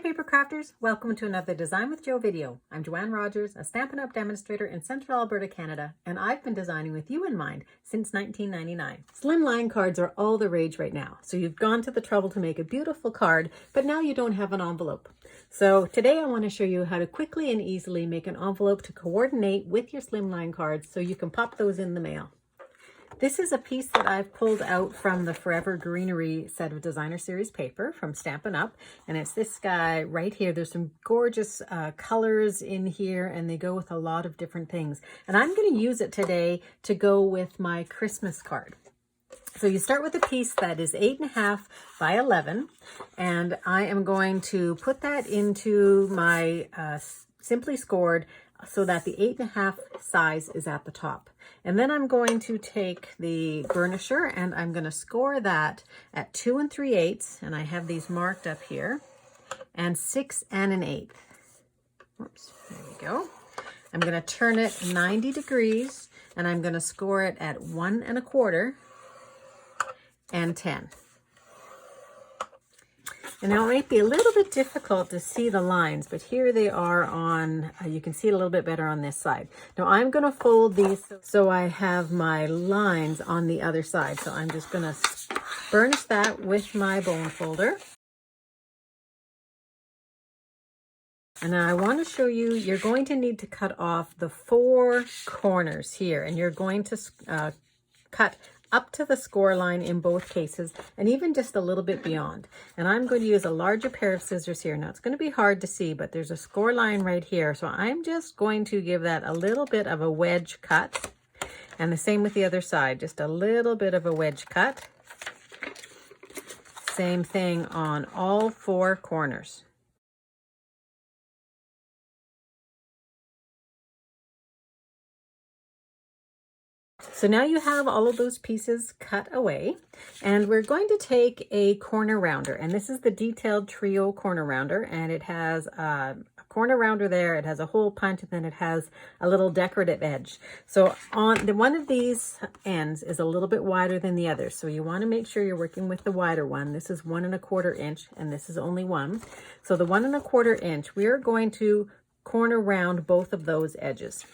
Papercrafters, welcome to another Design with Jo video. I'm Joanne Rogers, a Stampin' Up! Demonstrator in Central Alberta, Canada, and I've been designing with you in mind since 1999. Slimline cards are all the rage right now, so you've gone to the trouble to make a beautiful card, but now you don't have an envelope. So today I want to show you how to quickly and easily make an envelope to coordinate with your Slimline cards so you can pop those in the mail. This is a piece that I've pulled out from the Forever Greenery set of designer series paper from Stampin' Up! And it's this guy right here. There's some gorgeous colors in here and they go with a lot of different things. And I'm going to use it today to go with my Christmas card. So you start with a piece that is 8.5 by 11. And I am going to put that into my Simply Scored so that the 8.5 size is at the top. And then I'm going to take the burnisher and I'm going to score that at 2 3/8, and I have these marked up here, and 6 1/8. Oops, there we go. I'm going to turn it 90 degrees and I'm going to score it at 1 1/4 and 10. And now it might be a little bit difficult to see the lines, but here they are on, you can see it a little bit better on this side. Now I'm going to fold these so I have my lines on the other side. So I'm just going to burnish that with my bone folder. And now I want to show you, you're going to need to cut off the 4 corners here, and you're going to cut up to the score line in both cases, and even just a little bit beyond. And I'm going to use a larger pair of scissors here. Now it's going to be hard to see, but there's a score line right here. So I'm just going to give that a little bit of a wedge cut. And the same with the other side, just a little bit of a wedge cut. Same thing on all 4 corners. So now you have all of those pieces cut away, and we're going to take a corner rounder, and this is the Detailed Trio corner rounder, and it has a corner rounder there, it has a hole punch, and then it has a little decorative edge. So on the one of these ends is a little bit wider than the other, so you want to make sure you're working with the wider one. This is 1 1/4 inch, and this is only 1. So the 1 1/4 inch, we are going to corner round both of those edges.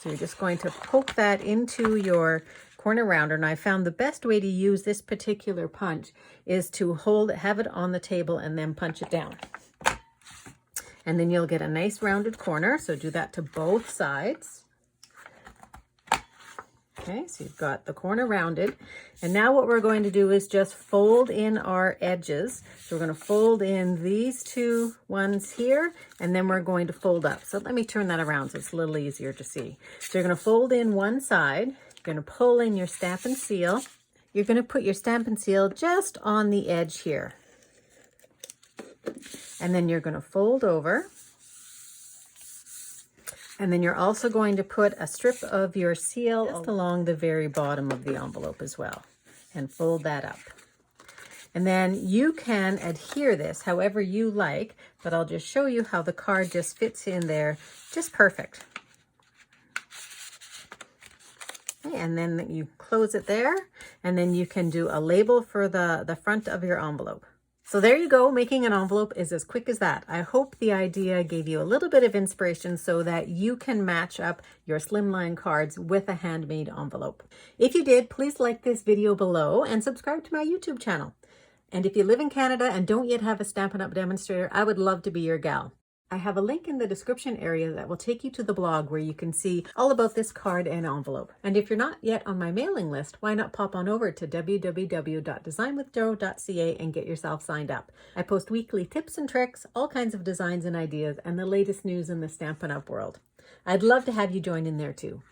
So you're just going to poke that into your corner rounder. And I found the best way to use this particular punch is to have it on the table and then punch it down. And then you'll get a nice rounded corner. So do that to both sides. Okay, so you've got the corner rounded. And now what we're going to do is just fold in our edges. So we're going to fold in these 2 ones here, and then we're going to fold up. So let me turn that around so it's a little easier to see. So you're going to fold in one side. You're going to pull in your Stampin' Seal. You're going to put your Stampin' Seal just on the edge here. And then you're going to fold over. And then you're also going to put a strip of your seal just along the very bottom of the envelope as well, and fold that up. And then you can adhere this however you like, but I'll just show you how the card just fits in there just perfect. Okay, and then you close it there, and then you can do a label for the front of your envelope. So there you go, making an envelope is as quick as that. I hope the idea gave you a little bit of inspiration so that you can match up your Slimline cards with a handmade envelope. If you did, please like this video below and subscribe to my YouTube channel. And if you live in Canada and don't yet have a Stampin' Up! Demonstrator, I would love to be your gal. I have a link in the description area that will take you to the blog where you can see all about this card and envelope. And if you're not yet on my mailing list, why not pop on over to www.designwithjo.ca and get yourself signed up. I post weekly tips and tricks, all kinds of designs and ideas, and the latest news in the Stampin' Up! World. I'd love to have you join in there too.